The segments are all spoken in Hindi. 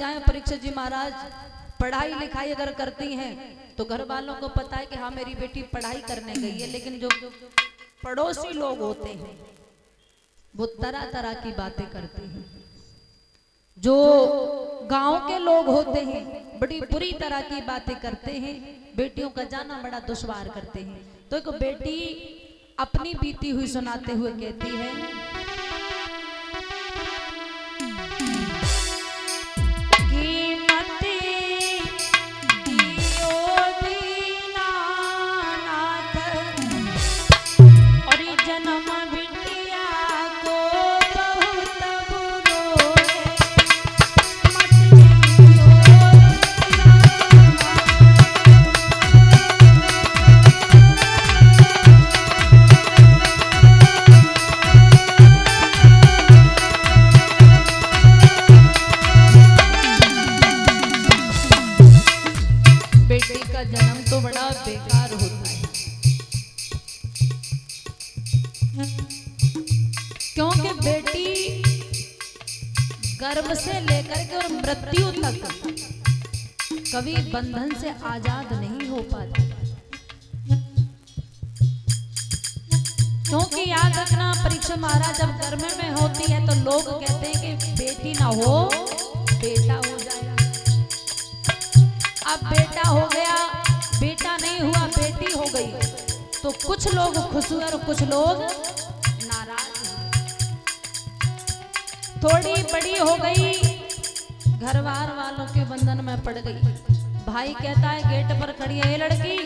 जाएं परीक्षित जी महाराज, पढ़ाई लिखाई अगर करती हैं तो घर वालों को पता है कि हाँ मेरी बेटी पढ़ाई करने गई है, लेकिन जो पड़ोसी लोग होते हैं वो तरह तरह की बातें करते हैं। जो गांव के लोग होते हैं बड़ी बुरी तरह की बातें करते हैं, बेटियों का जाना बड़ा दुश्वार करते हैं। तो एक बेटी अपनी बीती हुई सुनाते हुए कहती है, क्योंकि बेटी गर्भ से लेकर के और मृत्यु तक कभी बंधन से आजाद नहीं हो पाती। क्योंकि याद रखना परीक्षित महाराज जब गर्भ में होती है तो लोग कहते हैं कि बेटी ना हो बेटा हो जाएगा। अब बेटा हो गया, बेटा नहीं हुआ, बेटी हो गई, तो कुछ लोग खुश हुए और कुछ लोग नाराज। थोड़ी बड़ी हो गई, घरवार वालों के बंधन में पड़ गई। भाई कहता है गेट पर खड़ी है ये लड़की,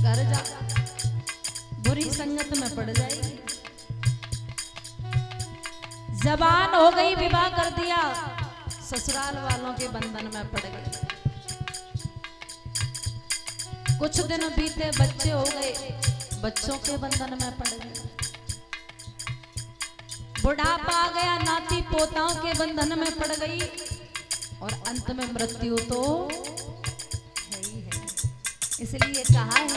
घर जा, बुरी संगत में पड़ जाएगी। जबान हो गई, विवाह कर दिया, ससुराल वालों के बंधन में पड़ गई। कुछ दिन बीते, बच्चे हो गए, बच्चों के बंधन में पड़ गए। बुढ़ापा आ गया, नाती पोताओं के बंधन में पड़ गई, और अंत में मृत्यु तो है ही है। इसलिए कहा है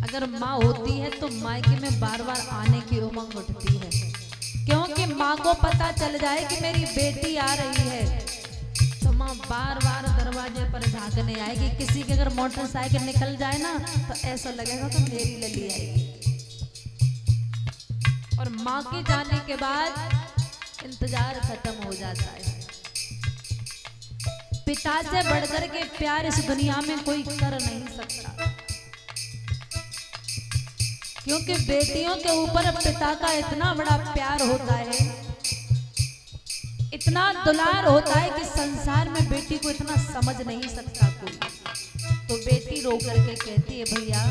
अगर माँ होती है तो मायके में बार बार आने की उमंग उठती है, क्योंकि माँ को पता चल जाए कि मेरी बेटी आ रही है तो माँ बार बार दरवाजे पर झांकने आएगी। किसी की अगर मोटरसाइकिल निकल जाए ना तो ऐसा लगेगा तो मेरी लली आएगी। और माँ के जाने के बाद इंतजार खत्म हो जाता है। पिता से बढ़कर के प्यार इस दुनिया में कोई कर नहीं सकता, क्योंकि बेटियों के ऊपर पिता का इतना बड़ा प्यार होता है, इतना दुलार होता है कि संसार में बेटी को इतना समझ नहीं सकता कोई। तो बेटी रो करके कहती है, भैया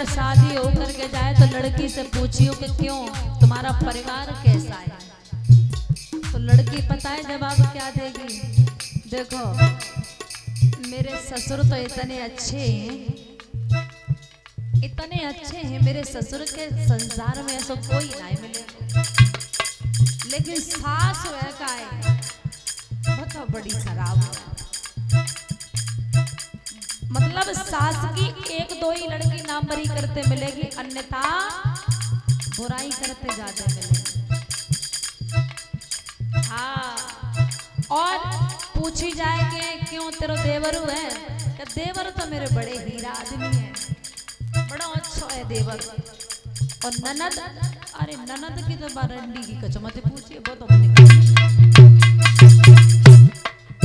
शादी होकर के जाए तो लड़की से पूछियो कि क्यों, तुम्हारा परिवार कैसा है, तो लड़की पता है जवाब क्या देगी, देखो मेरे ससुर तो इतने अच्छे हैं, मेरे ससुर के संसार में ऐसा कोई नहीं मिले, लेकिन सास वह का है बहुत बड़ी खराब है। मतलब सास की एक दो ही लड़की नामबरी करते मिलेगी, अन्यथा बुराई करते ज्यादा मिलेगी। हाँ, और पूछी जाए कि क्यों तेरा देवरू है, क्या देवर तो मेरे बड़े हीरा आदमी है, बड़ा अच्छा है देवर। और ननद, अरे ननद की तो बारंडी की कचमत पूछिए, वो तो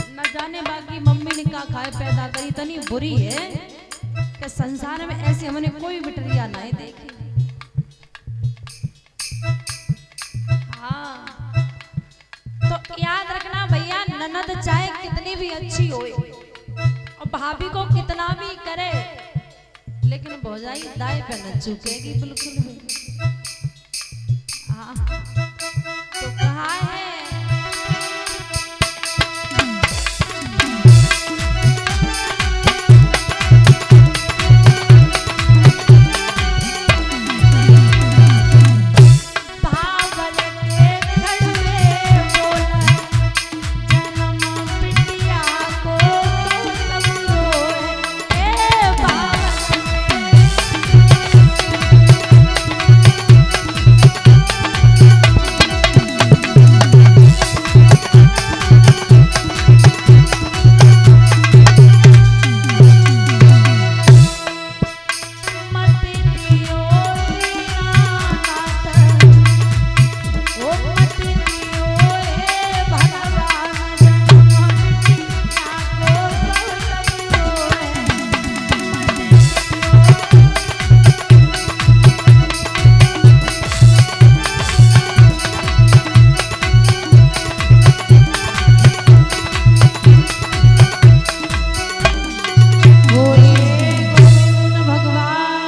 न जाने बाकी मम्मी ने क्या खाए पैदा करी, इतनी बुरी है कि संसार में ऐसे हमने कोई बिटरिया नहीं देखी। हाँ, तो याद रखना भैया, ननद चाहे कितनी भी अच्छी हो और भाभी को कितना भी करे, लेकिन भौजाई दाएं पे न झुकेगी बिल्कुल भी।